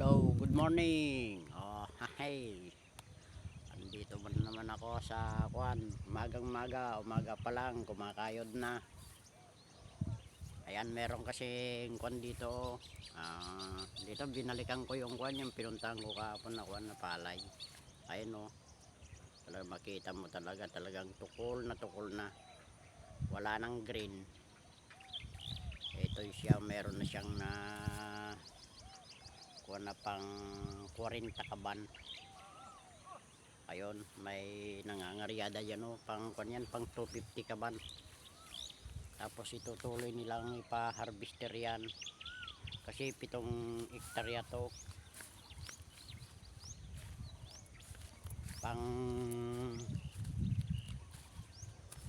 Hello, good morning. Oh, hey. Andito man naman ako sa umaga pa lang, kumakayod na. Ayan, meron kasing kwan dito. Dito binalikan ko yung yung pinuntahan ko kahapon na palay. Ayun oh. Talagang makita mo talagang tukol na. Wala nang green. Ito siya, meron na siyang na pang 40 kaban. Ayun, may nangangaryada yan oh, pang 250 kaban. Tapos itutuloy nilang ipa-harvester yan. Kasi 7 hektarya to. Pang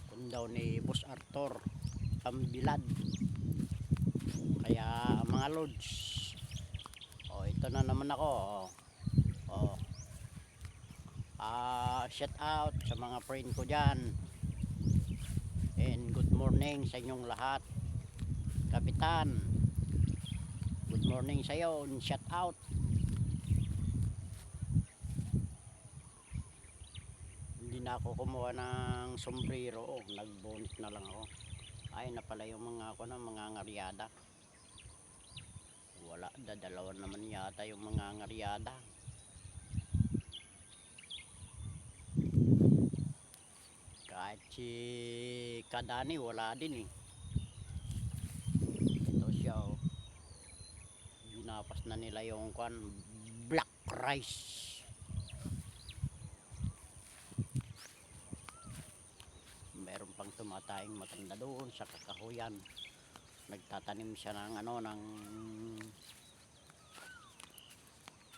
kung daw ni Boss Arthur, pambilad. Kaya mga lods, oh, ito na naman ako. Oh. Shout out sa mga friend ko dyan. And good morning sa inyong lahat. Kapitan, good morning sa iyo. Shout out. Hindi na ako kumuha ng sombrero. Nagbonit na lang ako. Ay na pala yung mga mga ngaryada. Wala, dalawa naman yata yung mga ngaryada. Kahit si Kadani wala din eh. Ito siya oh. Ginapas na nila yung black rice. Meron pang tumatayang matanda doon sa kakahuyan. Nagtatanim siya ng ng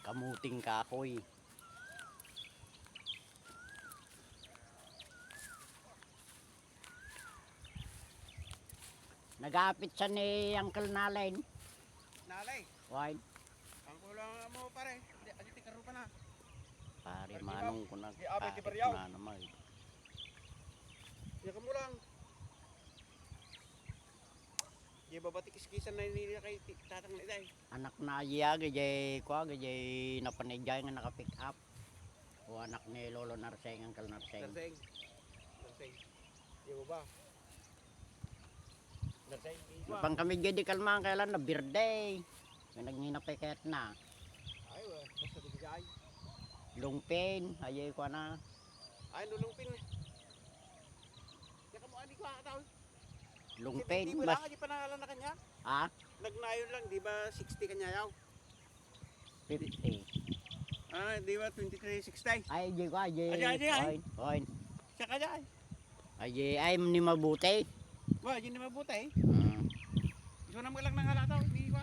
kamuting kahoy. Nag-aapit siya ni Uncle Nalay. Nalay. Why? Ang kulang mo pare. Adi karupa na. Pare manong ko na. Di baryaw. Na naman. Ya kamu lang. Di babati kiskisan na nila kay tatang na iday. Anak na iya gajay napanidjay nga naka-pick up. O anak ni Lolo Narseng, Uncle Narseng. Narseng. Di ba? Narseng. Pang kami di kalma kailan na birthday. May nagninapay kahit na. Ay wala, basta digay. Lungpin, ayay ko na. Ay lulungpin. Ya kamu ani ko ataw. Lungpin Di wala ka di pangalan na kanya. Ah? Nagnayon lang, di ba 60 kanya yaw? 50. Ah, di ba 2360? Ay, di ko, Ay. Oin. Siya kanya ay. Ay, ni mabuti. Wah, yun na mabuti. Hmm. Gusto na lang ng halataw, di ba?